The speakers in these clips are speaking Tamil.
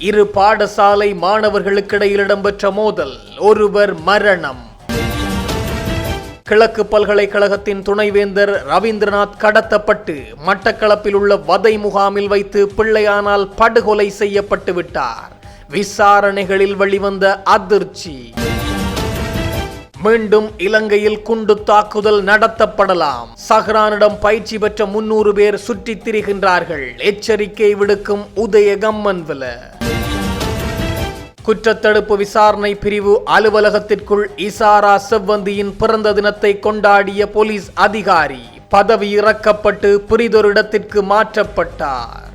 இரு பாடசாலை மாணவர்களுக்கிடையில் இடம்பெற்ற மோதல், ஒருவர் மரணம். கிழக்கு பல்கலைக்கழகத்தின் துணைவேந்தர் ரவீந்திரநாத் கடத்தப்பட்டு மட்டக்களப்பில் உள்ள வதை முகாமில் வைத்து பிள்ளையானால் படுகொலை செய்யப்பட்டு விட்டார். விசாரணைகளில் வெளிவந்த அதிர்ச்சி. மீண்டும் இலங்கையில் குண்டு தாக்குதல் நடத்தப்படலாம். சஹ்ரானிடம் பயிற்சி பெற்ற 300 பேர் சுற்றித் திரிகின்றார்கள். எச்சரிக்கை விடுக்கும் உதயகம்மன்வில. குற்றத்தடுப்பு விசாரணை பிரிவு அலுவலகத்திற்குள் இசாரா செவ்வந்தியின் பிறந்த தினத்தை கொண்டாடிய போலீஸ் அதிகாரி பதவி இறக்கப்பட்டு பிரிதொரு இடத்திற்கு மாற்றப்பட்டார்.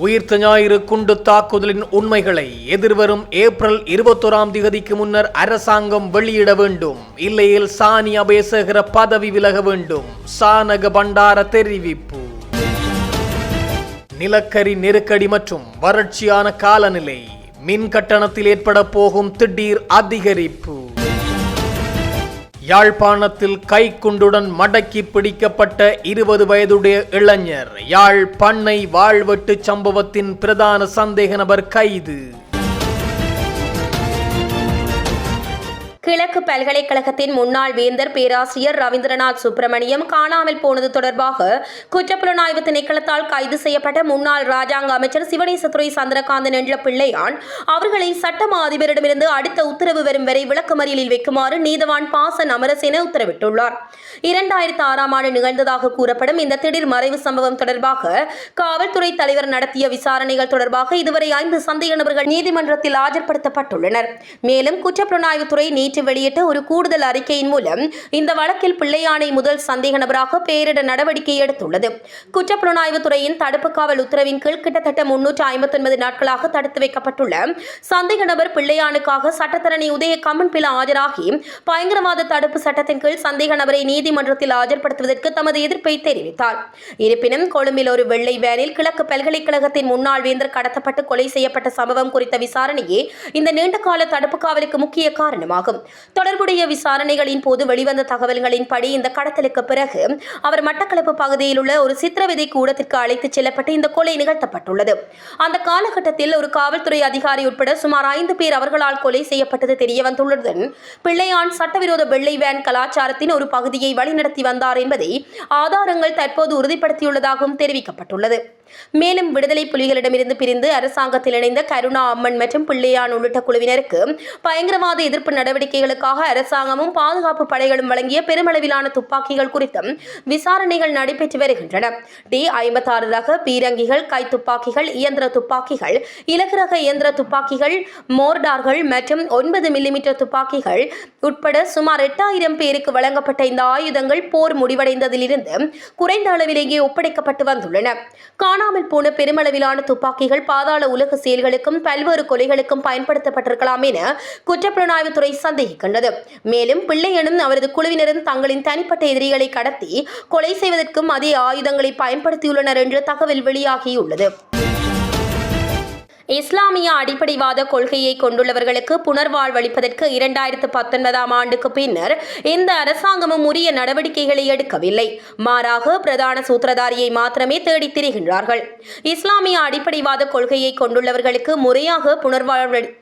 உயிர்த்த ஞாயிறு குண்டு தாக்குதலின் உண்மைகளை எதிர்வரும் ஏப்ரல் 21 முன்னர் அரசாங்கம் வெளியிட வேண்டும். இல்லையில் சானி அபேசகர பதவி விலக வேண்டும். சானக பண்டார தெரிவிப்பு. நிலக்கரி நெருக்கடி மற்றும் வறட்சியான காலநிலை, மின் கட்டணத்தில் ஏற்பட போகும் திடீர் அதிகரிப்பு. யாழ்ப்பாணத்தில் கைக்குண்டுடன் மடக்கி பிடிக்கப்பட்ட 20 வயதுடைய இளைஞர். யாழ் பண்ணை வாழ்வெட்டு சம்பவத்தின் பிரதான சந்தேக நபர் கைது. கிழக்கு பல்கலைக்கழகத்தின் முன்னாள் வேந்தர் பேராசிரியர் ரவீந்திரநாத் சுப்பிரமணியம் காணாமல் போனது தொடர்பாக குற்றப்புலனாய்வு திணைக்களத்தால் கைது செய்யப்பட்ட முன்னாள் ராஜாங்க அமைச்சர் சிவனேசதுரை சந்திரகாந்தன் என்ற பிள்ளையான் அவர்களை சட்டமா அதிபரிடமிருந்து அடுத்த உத்தரவு வரும் வரை விளக்கமறியலில் வைக்குமாறு நீதவான் பாசன் அமரசேன உத்தரவிட்டுள்ளார். 2006 ஆண்டு நிகழ்ந்ததாக கூறப்படும் இந்த திடீர் மறைவு சம்பவம் தொடர்பாக காவல்துறை தலைவர் நடத்திய விசாரணைகள் தொடர்பாக இதுவரை 5 சந்தேக நபர்கள் நீதிமன்றத்தில் ஆஜர்படுத்தப்பட்டுள்ளனர். மேலும் குற்றப்புலனாய்வுத்துறை நேற்று வெளியிட்ட ஒரு கூடுதல் அறிக்கையின் மூலம் இந்த வழக்கில் பிள்ளையானை முதல் சந்தேக நபராக பெயரிட நடவடிக்கை எடுத்துள்ளது. குற்றப்புலனாய்வு துறையின் தடுப்பு காவல் உத்தரவின் கீழ் கிட்டத்தட்ட 359 நாட்களாக தடுத்து வைக்கப்பட்டுள்ள சந்தேக நபர் பிள்ளையானுக்காக சட்டத்தரணி உதய கம்மன்பில ஆஜராகி பயங்கரவாத தடுப்பு சட்டத்தின் கீழ் சந்தேக நபரை நீதிமன்றத்தில் ஆஜர்படுத்துவதற்கு தமது எதிர்ப்பை தெரிவித்தார். இருப்பினும் கொழும்பில் ஒரு வெள்ளை வேனில் கிழக்கு பல்கலைக்கழகத்தின் முன்னாள் வேந்தர் கடத்தப்பட்டு கொலை செய்யப்பட்ட சம்பவம் குறித்த விசாரணையே இந்த நீண்டகால தடுப்பு காவலுக்கு முக்கிய காரணமாகும். தொடர்புடைய விசாரணைகளின் போது வெளிவந்த தகவல்களின்படி இந்த கடத்தலுக்கு பிறகு அவர் மட்டக்களப்பு பகுதியில் உள்ள ஒரு சித்திரவதை கூடத்திற்கு அழைத்துச் செல்லப்பட்டு இந்த கொலை நிகழ்த்தப்பட்டுள்ளது. அந்த காலகட்டத்தில் ஒரு காவல்துறை அதிகாரி உட்பட சுமார் 5 பேர் அவர்களால் கொலை செய்யப்பட்டது தெரியவந்துள்ளதுடன் பிள்ளையான் சட்டவிரோத வெள்ளை வேன் கலாச்சாரத்தின் ஒரு பகுதியை வழிநடத்தி வந்தார் என்பதை ஆதாரங்கள் தற்போது உறுதிப்படுத்தியுள்ளதாகவும் தெரிவிக்கப்பட்டுள்ளது. மேலும் விடுதலை புலிகளிடமிருந்து பிரிந்து அரசாங்கத்தில் இணைந்த கருணா அம்மன் மற்றும் பிள்ளையான் உள்ளிட்ட குழுவினருக்கு பயங்கரவாத எதிர்ப்பு நடவடிக்கைகளுக்காக அரசாங்கமும் பாதுகாப்பு படைகளும் வழங்கிய பெருமளவிலான துப்பாக்கிகள் குறித்தும் விசாரணைகள் நடைபெற்று வருகின்றன. D56 ரக பீரங்கிகள், கை துப்பாக்கிகள், இயந்திர துப்பாக்கிகள், இலகு ரக இயந்திர துப்பாக்கிகள், மோர்டார்கள் மற்றும் 9 மில்லிமீட்டர் துப்பாக்கிகள் உட்பட சுமார் 8000 பேருக்கு வழங்கப்பட்ட இந்த ஆயுதங்கள் போர் முடிவடைந்ததிலிருந்து குறைந்த அளவிலேயே ஒப்படைக்கப்பட்டு வந்துள்ளன. காணாமல் போன பெருமளவிலான துப்பாக்கிகள் பாதாள உலக செயல்களுக்கும் பல்வேறு கொலைகளுக்கும் பயன்படுத்தப்பட்டிருக்கலாம் என குற்றப்புலனாய்வுத்துறை சந்தேகிக்கின்றது. மேலும் பிள்ளையனும் அவரது குழுவினரும் தங்களின் தனிப்பட்ட எதிரிகளை கடத்தி கொலை செய்வதற்கும் அதே ஆயுதங்களை பயன்படுத்தியுள்ளனர் என்று தகவல் வெளியாகியுள்ளது. இஸ்லாமிய அடிப்படைவாத கொள்கையை கொண்டுள்ளவர்களுக்கு புனர்வாழ்வளிப்பதற்கு 2019 ஆண்டுக்கு பின்னர் இந்த அரசாங்கமும் உரிய நடவடிக்கைகளை எடுக்கவில்லை. மாறாக பிரதான சூத்திரதாரியை மாத்திரமே தேடித் திரிகின்றார்கள். இஸ்லாமிய அடிப்படைவாத கொள்கையை கொண்டுள்ளவர்களுக்கு முறையாக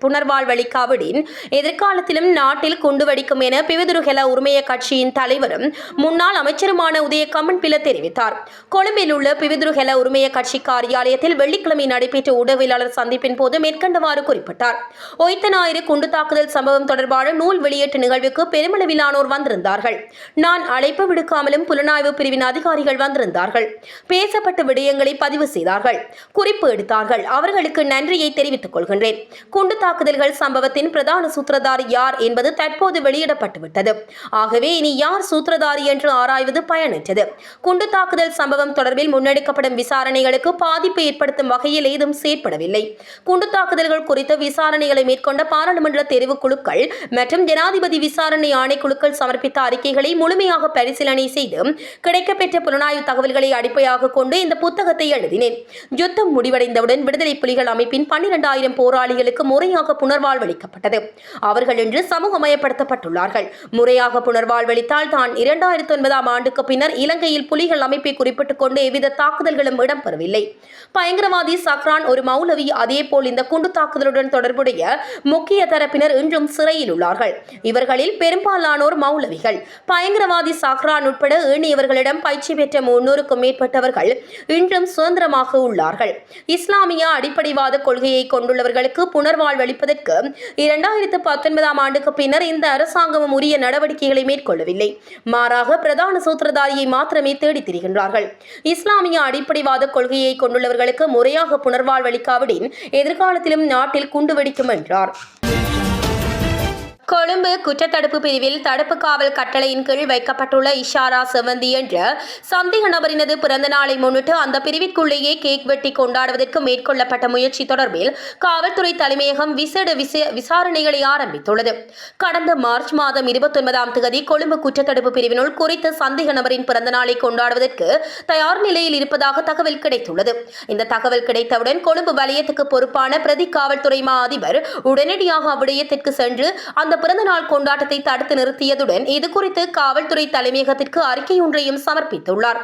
புனர்வாழ்வளிக்காவிடின் எதிர்காலத்திலும் நாட்டில் குண்டுவடிக்கும் என பிவிதுருகெல உரிமைய கட்சியின் தலைவரும் முன்னாள் அமைச்சருமான உதய கம்மன்பில தெரிவித்தார். கொழும்பில் உள்ள பிவிதுருகெல உரிமைய கட்சி காரியாலயத்தில் வெள்ளிக்கிழமை நடைபெற்ற ஊடகவியலாளர் போது மேற்கண்டவாறு குறிப்பிட்டார். ஒய்த்த ஞாயிறு குண்டு தாக்குதல் சம்பவம் தொடர்பான நூல் வெளியீட்டு நிகழ்வுக்கு பெருமளவிலானோர் வந்திருந்தார்கள். நான் அழைப்பு விடுக்காமலும் புலனாய்வு பிரிவின் அதிகாரிகள் வந்திருந்தார்கள். பேசப்பட்ட விடயங்களை பதிவு செய்தார்கள், குறிப்பு எடுத்தார்கள். அவர்களுக்கு நன்றியை தெரிவித்துக் கொள்கின்றேன். குண்டு தாக்குதல்கள் சம்பவத்தின் பிரதான சூத்திரதாரி யார் என்பது தற்போது வெளியிடப்பட்டுவிட்டது. ஆகவே இனி யார் சூத்திரதாரி என்று ஆராய்வது பயனற்றது. குண்டு தாக்குதல் சம்பவம் தொடர்பில் முன்னெடுக்கப்படும் விசாரணைகளுக்கு பாதிப்பு ஏற்படுத்தும் வகையில் ஏதும் செயற்படவில்லை. குண்டு தாக்குதல்கள் குறித்த விசாரணைகளை மேற்கொண்ட பாராளுமன்ற தெரிவுக்குழுக்கள் மற்றும் ஜனாதிபதி விசாரணை ஆணைக்குழுக்கள் சமர்ப்பித்த அறிக்கைகளை முழுமையாக பரிசீலனை செய்து கிடைக்கப்பெற்ற புலனாய்வு தகவல்களை அடிப்படையாக கொண்டு இந்த புத்தகத்தை எழுதினேன். யுத்தம் முடிவடைந்தவுடன் விடுதலை புலிகள் அமைப்பின் 12,000 போராளிகளுக்கு முறையாக புனர்வாழ்வளிக்கப்பட்டது. அவர்கள் இன்று சமூகமயப்படுத்தப்பட்டுள்ளார்கள். முறையாக புனர்வாழ்வளித்தால் தான் 2009 ஆண்டுக்கு பின்னர் இலங்கையில் புலிகள் அமைப்பை குறிப்பிட்டுக் கொண்டு எவ்வித தாக்குதல்களும் இடம்பெறவில்லை. பயங்கரவாதி சக்ரான் ஒரு மௌலவி. அதேபோல் இந்த குண்டு தாக்குதலுடன் தொடர்புடைய முக்கிய தரப்பினர் இன்றும் சிறையில் உள்ளார்கள். இவர்களில் பெரும்பாலானோர் மௌலவிகள். பயங்கரவாதி சக்ரான் உட்பட ஏனையவர்களிடம் பயிற்சி பெற்ற 300க்கும் மேற்பட்டவர்கள் இன்றும் சுதந்திரமாக உள்ளார்கள். இஸ்லாமிய அடிப்படைவாத கொள்கையை கொண்டுள்ளவர்களுக்கு புனர்வாழ்வளிப்பதற்கு 2019 ஆண்டுக்கு பின்னர் இந்த அரசாங்கமும் உரிய நடவடிக்கைகளை மேற்கொள்ளவில்லை. மாறாக பிரதான சூத்திரதாரியை மாத்திரமே தேடித் திரிகின்றார்கள். இஸ்லாமிய அடிப்படைவாத கொள்கையை கொண்டுள்ளவர்களுக்கு முறையாக புனர்வாழ்வளிக்காவிடின் எதிர்காலத்திலும் நாட்டில் குண்டு வெடிக்கும் என்றார். கொழும்பு குற்றத்தடுப்பு பிரிவில் தடுப்பு காவல் கட்டளையின் கீழ் வைக்கப்பட்டுள்ள இஷாரா செவந்தி என்ற சந்தேக நபரினது பிறந்த நாளை முன்னிட்டு அந்த பிரிவிற்குள்ளேயே கேக் வெட்டி கொண்டாடுவதற்கு மேற்கொள்ளப்பட்ட முயற்சி தொடர்பில் காவல்துறை தலைமையகம் விசேட விசாரணைகளை ஆரம்பித்துள்ளது. கடந்த மார்ச் மாதம் 29 கொழும்பு குற்றத்தடுப்பு பிரிவினுள் குறித்த சந்தேக நபரின் பிறந்த நாளை கொண்டாடுவதற்கு தயார் நிலையில் இருப்பதாக தகவல் கிடைத்துள்ளது. இந்த தகவல் கிடைத்தவுடன் கொழும்பு வலயத்துக்கு பொறுப்பான பிரதி காவல்துறை மா அதிபர் உடனடியாக அவ்விடயத்திற்கு சென்று அந்த பிறந்தநாள் கொண்டாட்டத்தை தடுத்து நிறுத்தியதுடன் இதுகுறித்து காவல்துறை தலைமையகத்திற்கு அறிக்கை ஒன்றையும் சமர்ப்பித்துள்ளார்.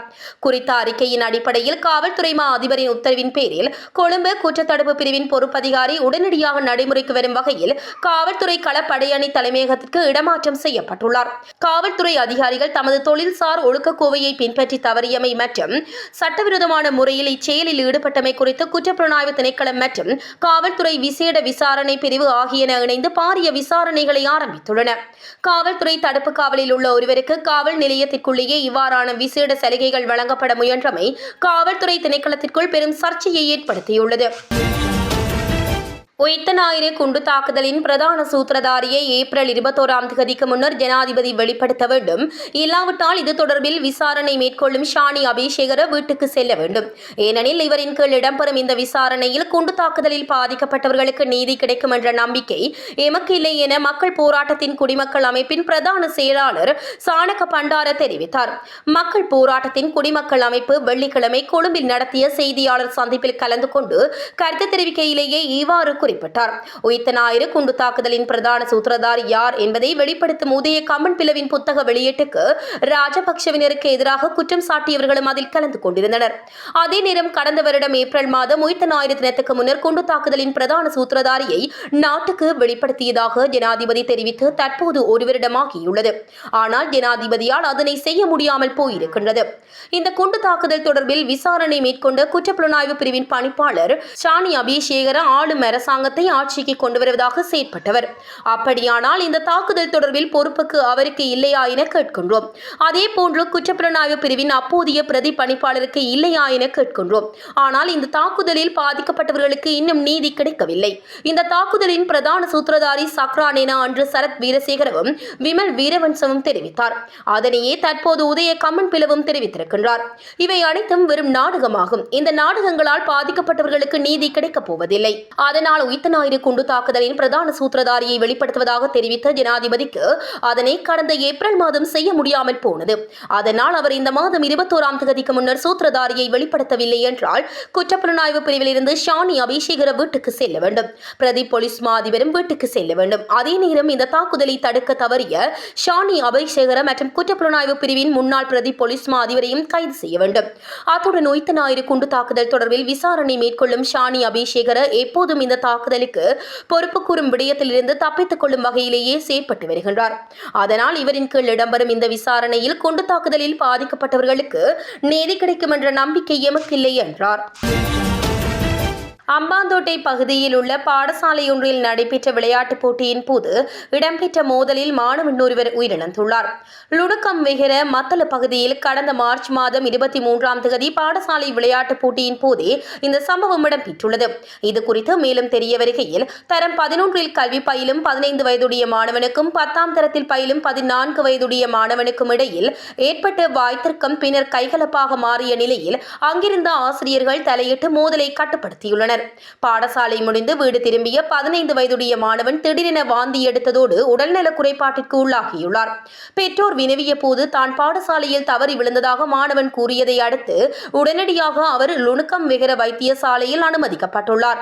குறித்த அறிக்கையின் அடிப்படையில் காவல்துறை மா அதிபரின் உத்தரவின் பேரில் கொழும்பு குற்றத்தடுப்பு பிரிவின் பொறுப்பதிகாரி உடனடியாக நடைமுறைக்கு வரும் வகையில் காவல்துறை களப்படையணி தலைமையகத்திற்கு இடமாற்றம் செய்யப்பட்டுள்ளார். காவல்துறை அதிகாரிகள் தமது தொழில்சார் ஒழுக்கக்கோவையை பின்பற்றி தவறியமை மற்றும் சட்டவிரோதமான முறையில் இச்செயலில் ஈடுபட்டமை குறித்து குற்றப்புலனாய்வு திணைக்களம் மற்றும் காவல்துறை விசேட விசாரணை பிரிவு ஆகியன இணைந்து பாரிய விசாரணைகளை ஆரம்பித்துள்ளன. காவல்துறை தடுப்பு காவலில் உள்ள ஒருவருக்கு காவல் நிலையத்திற்குள்ளேயே இவ்வாறான விசேட சலுகைகள் வழங்கப்பட முயன்றமை காவல்துறை திணைக்களத்திற்குள் பெரும் சர்ச்சையை ஏற்படுத்தியுள்ளது. உயிர்த்த குண்டு தாக்குதலின் பிரதான சூத்திரதாரியை ஏப்ரல் 21 முன்னர் ஜனாதிபதி வெளிப்படுத்த வேண்டும். இல்லாவிட்டால் இது தொடர்பில் விசாரணை மேற்கொள்ளும் ஷானி அபிஷேகர வீட்டுக்கு செல்ல வேண்டும். ஏனெனில் இவரின் கீழ் இடம்பெறும் இந்த விசாரணையில் குண்டு தாக்குதலில் பாதிக்கப்பட்டவர்களுக்கு நீதி கிடைக்கும் என்ற நம்பிக்கை எமக்கு இல்லை என மக்கள் போராட்டத்தின் குடிமக்கள் அமைப்பின் பிரதான செயலாளர் சாணக்க பண்டார தெரிவித்தார். மக்கள் போராட்டத்தின் குடிமக்கள் அமைப்பு வெள்ளிக்கிழமை கொழும்பில் நடத்திய செய்தியாளர் சந்திப்பில் கலந்து கொண்டு கருத்து தெரிவிக்கையிலேயே இவ்வாறு குறிப்பிட்டார். உயிர்த்த குண்டு தாக்குதலின் பிரதான சூத்திரதாரி யார் என்பதை வெளிப்படுத்தும் உதய கம்மன் பிளவின் புத்தக வெளியீட்டுக்கு ராஜபக்சவினருக்கு எதிராக குற்றம் சாட்டியவர்களும் அதில் கலந்து கொண்டிருந்தனர். அதே நேரம் கடந்த வருடம் ஏப்ரல் மாதம் உயிர்த்த தினத்துக்கு முன்னர் குண்டு தாக்குதலின் பிரதான சூத்திரதாரியை நாட்டுக்கு வெளிப்படுத்தியதாக ஜனாதிபதி தெரிவித்து தற்போது ஒரு வருடமாகியுள்ளது. ஆனால் ஜனாதிபதியால் அதனை செய்ய முடியாமல் போயிருக்கின்றது. இந்த குண்டு தாக்குதல் தொடர்பில் விசாரணை மேற்கொண்ட குற்றப்புலனாய்வு பிரிவின் பணிப்பாளர் ஷானி அபிஷேகர ஆளும் அரசாங்கத்தை ஆட்சிக்கு கொண்டு வருவதாக செயற்பட்டவர். அப்படியானால் இந்த தாக்குதல் தொடர்பில் பொறுப்புக்கு அவருக்கு இல்லையா என கேட்கின்றோம். அதே போன்று குற்றப்புலனாய்வு பிரிவின் அப்போதைய பிரதி பணிப்பாளருக்கு இல்லையா என கேட்கின்றோம். ஆனால் இந்த தாக்குதலில் பாதிக்கப்பட்டவர்களுக்கு இன்னும் நீதி கிடைக்கவில்லை. இந்த தாக்குதலின் பிரதான சூத்திரதாரி சக்ரான் என அன்று சரத் வீரசேகரவும் விமல் வீரவன்சவும் தெரிவித்தார். அதனையே தற்போது உதய கம்மன் பிளவும் தெரிவித்திருக்கின்றார். இவை அனைத்தும் வெறும் நாடகமாகும். இந்த நாடகங்களால் பாதிக்கப்பட்டவர்களுக்கு நீதி கிடைக்கப் போவதில்லை. அதனால் உயிர்த்த குண்டு தாக்குதலின் பிரதான சூத்திரதாரியை வெளிப்படுத்துவதாக தெரிவித்த ஜனாதிபதிக்கு அதனை கடந்த ஏப்ரல் மாதம் செய்ய முடியாமல் போனது. அதனால் அவர் இந்த மாதம் 21 முன்னர் சூத்திரதாரியை வெளிப்படுத்தவில்லை என்றால் குற்றப்புலனாய்வு பிரிவில் இருந்து ஷானி அபிஷேகர வீட்டுக்கு செல்ல வேண்டும். பிரதி போலீஸ் மா அதிபரும் வீட்டுக்கு செல்ல வேண்டும். அதே நேரம் இந்த தாக்குதலை தடுக்க தவறிய ஷானி அபிஷேகர மற்றும் குற்றப்புலனாய்வு பிரிவின் முன்னாள் பிரதி போலீஸ் மா அதிபரையும் கைது செய்ய வேண்டும். அத்துடன் உயிர்த்த குண்டு தாக்குதல் தொடர்பில் விசாரணை மேற்கொள்ளும் ஷானி அபிஷேகர எப்போதும் இந்த தாக்குதலுக்கு பொறுப்பு கூறும் விடயத்திலிருந்து தப்பித்துக் கொள்ளும் வகையிலேயே செயற்பட்டு வருகின்றார். அதனால் இவரின் கீழ் இடம்பெறும் இந்த விசாரணையில் குண்டு தாக்குதலில் பாதிக்கப்பட்டவர்களுக்கு நீதி கிடைக்கும் என்ற நம்பிக்கை எமக்கில்லை என்றார். அம்பாந்தோட்டை பகுதியில் உள்ள பாடசாலையொன்றில் நடைபெற்ற விளையாட்டுப் போட்டியின் போது இடம்பெற்ற மோதலில் மாணவன் ஒருவர் உயிரிழந்துள்ளார். லுடுக்கம் விகிர மத்தள பகுதியில் கடந்த மார்ச் மாதம் 23 பாடசாலை விளையாட்டுப் போட்டியின் போதே இந்த சம்பவம் இடம்பெற்றுள்ளது. இதுகுறித்து மேலும் தெரிய வருகையில் தரம் 11 கல்வி பயிலும் 15 வயதுடைய மாணவனுக்கும் 10ஆம் தரத்தில் பயிலும் 14 வயதுடைய மாணவனுக்கும் இடையில் ஏற்பட்ட வாய்த்திற்கும் பின்னர் கைகலப்பாக மாறிய நிலையில் அங்கிருந்த ஆசிரியர்கள் தலையிட்டு மோதலை கட்டுப்படுத்தியுள்ளனர். செய்துள்ளனர். பாடசாலை முடிந்து வீடு திரும்பிய 15 வயதுடைய மாணவன் திடீரென வாந்தி எடுத்ததோடு உடல்நல குறைபாட்டிற்கு உள்ளாகியுள்ளார். பெற்றோர் வினவிய போது தான் பாடசாலையில் தவறி விழுந்ததாக மாணவன் கூறியதை அடுத்து உடனடியாக அவர் லுணுக்கம் விகர வைத்தியசாலையில் அனுமதிக்கப்பட்டுள்ளார்.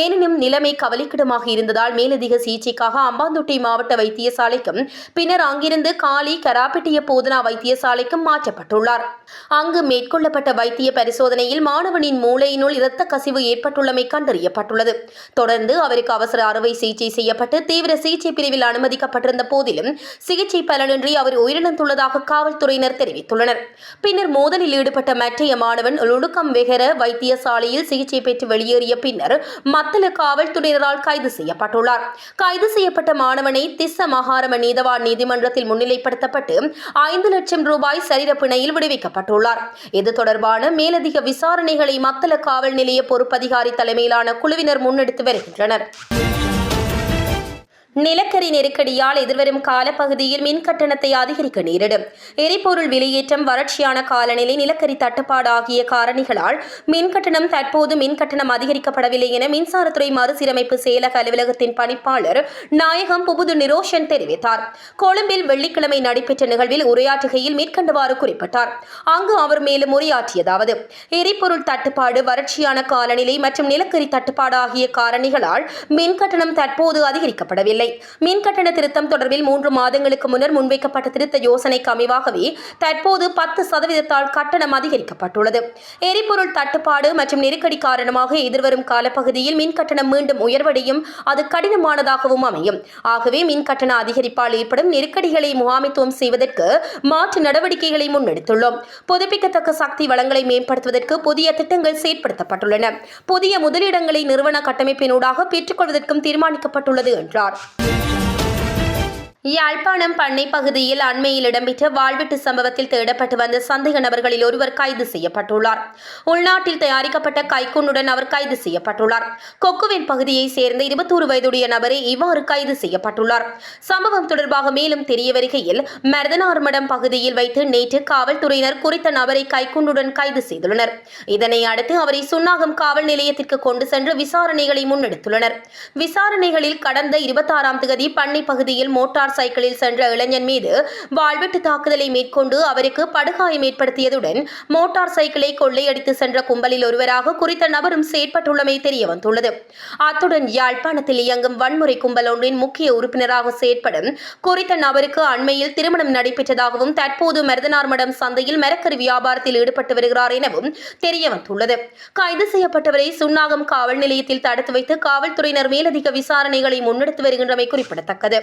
எனினும் நிலைமை கவலைக்கிடமாக இருந்ததால் மேலதிக சிகிச்சைக்காக அம்பாந்தோட்டை மாவட்ட வைத்தியசாலைக்கும் பின்னர் அங்கிருந்து காலி கராப்பிட்டிய போதனா வைத்தியசாலைக்கும் மாற்றப்பட்டுள்ளார். அங்கு மேற்கொள்ளப்பட்ட வைத்திய பரிசோதனையில் மாணவனின் மூளையினுள் இரத்த கசிவு ஏற்பட்டுள்ளமை கண்டறியப்பட்டுள்ளது. தொடர்ந்து அவருக்கு அவசர அறுவை சிகிச்சை செய்யப்பட்டு தீவிர சிகிச்சை பிரிவில் அனுமதிக்கப்பட்டிருந்த போதிலும் சிகிச்சை பலனின்றி அவர் உயிரிழந்துள்ளதாக காவல்துறையினர் தெரிவித்துள்ளனர். பின்னர் மோதலில் ஈடுபட்ட மற்றைய மாணவன் லுணுக்கம் வெகர வைத்தியசாலையில் சிகிச்சை பெற்று வெளியேறிய பின்னர் மத்தள காவல்துறையினரால் கைது செய்யப்பட்டுள்ளார். கைது செய்யப்பட்ட மாணவனை திஸ்ஸ மகாரம நீதவான் நீதிமன்றத்தில் முன்னிலைப்படுத்தப்பட்டு 5 லட்சம் ரூபாய் சரீர பிணையில் விடுவிக்கப்பட்டுள்ளார். இது தொடர்பான மேலதிக விசாரணைகளை மத்தள காவல் நிலைய பொறுப்பதிகாரி தலைமையிலான குழுவினர் முன்னெடுத்து வருகின்றனர். நிலக்கரி நெருக்கடியால் எதிர்வரும் காலப்பகுதியில் மின் கட்டணத்தை அதிகரிக்க நேரிடும். எரிபொருள் விலையேற்றம், வறட்சியான காலநிலை, நிலக்கரி தட்டுப்பாடு ஆகிய காரணிகளால் மின் கட்டணம் அதிகரிக்கப்படவில்லை என மின்சாரத்துறை மறுசீரமைப்பு செயலக அலுவலகத்தின் பணிப்பாளர் நாயகம் புபுது நிரோஷன் தெரிவித்தார். கொழும்பில் வெள்ளிக்கிழமை நடைபெற்ற நிகழ்வில் உரையாற்றுகையில் மேற்கண்டவாறு குறிப்பிட்டார். அங்கு அவர் மேலும் உரையாற்றியதாவது: எரிபொருள் தட்டுப்பாடு, வறட்சியான காலநிலை மற்றும் நிலக்கரி தட்டுப்பாடு ஆகிய காரணிகளால் மின் கட்டணம் தற்போது அதிகரிக்கப்படவில்லை. மின் கட்டண திருத்தம் தொடர்பில் 3 மாதங்களுக்கு முன்னர் முன்வைக்கப்பட்ட திருத்த யோசனைக்கு அமைவாகவே தற்போது 10% கட்டணம் அதிகரிக்கப்பட்டுள்ளது. எரிபொருள் தட்டுப்பாடு மற்றும் நெருக்கடி காரணமாக எதிர்வரும் காலப்பகுதியில் மின் கட்டணம் மீண்டும் உயர்வடையும், அது கடினமானதாகவும் அமையும். ஆகவே மின் கட்டண அதிகரிப்பால் ஏற்படும் நெருக்கடிகளை முகாமைத்துவம் செய்வதற்கு மாற்று நடவடிக்கைகளை முன்னெடுத்துள்ளோம். புதுப்பிக்கத்தக்க சக்தி வளங்களை மேம்படுத்துவதற்கு புதிய திட்டங்கள் செயற்படுத்தப்பட்டுள்ளன. புதிய முதலீடுகளை நிறுவன கட்டமைப்பினூடாக பெற்றுக்கொள்வதற்கும் தீர்மானிக்கப்பட்டுள்ளது என்றார். யாழ்ப்பாணம் பண்ணை பகுதியில் அண்மையில் இடம்பெற்ற வாழ்வெட்டு சம்பவத்தில் தேடப்பட்டு வந்த சந்தேக நபர்களில் ஒருவர் கைது செய்யப்பட்டுள்ளார். உள்நாட்டில் தயாரிக்கப்பட்ட கைக்குண்டுடன் அவர் கைது செய்யப்பட்டுள்ளார். கொக்குவேல் பகுதியைச் சேர்ந்த 21 வயதுடைய நபரே இவ்வாறு கைது செய்யப்பட்டுள்ளார். சம்பவம் தொடர்பாக மேலும் தெரிய வருகையில், மருதனார்மடம் பகுதியில் வைத்து நேற்று காவல்துறையினர் குறித்த நபரை கைக்குண்டுடன் கைது செய்துள்ளனர். இதனை அடுத்து அவரை சுன்னாகம் காவல் நிலையத்திற்கு கொண்டு சென்று விசாரணைகளை முன்னெடுத்துள்ளனர். விசாரணைகளில் கடந்த 26ஆம் தேதி பண்ணை பகுதியில் மோட்டார் சைக்கிளில் சென்ற இளைஞன் மீது வாள்வெட்டு தாக்குதலை மேற்கொண்டு அவருக்கு படுகாயம் ஏற்படுத்தியதுடன் மோட்டார் சைக்கிளை கொள்ளையடித்து சென்ற கும்பலில் ஒருவராக குறித்த நபரும் செயற்பட்டுள்ளமை தெரியவந்துள்ளது. அத்துடன் யாழ்ப்பாணத்தில் இயங்கும் வன்முறை கும்பல் ஒன்றின் முக்கிய உறுப்பினராக செயற்படும் குறித்த நபருக்கு அண்மையில் திருமணம் நடைபெற்றதாகவும் தற்போது மருதனார்மடம் சந்தையில் மரக்கறி வியாபாரத்தில் ஈடுபட்டு வருகிறார் எனவும் தெரியவந்துள்ளது. கைது செய்யப்பட்டவரை சுன்னாகம் காவல் நிலையத்தில் தடுத்து வைத்து காவல்துறையினர் மேலதிக விசாரணைகளை முன்னெடுத்து வருகின்றமை குறிப்பிடத்தக்கது.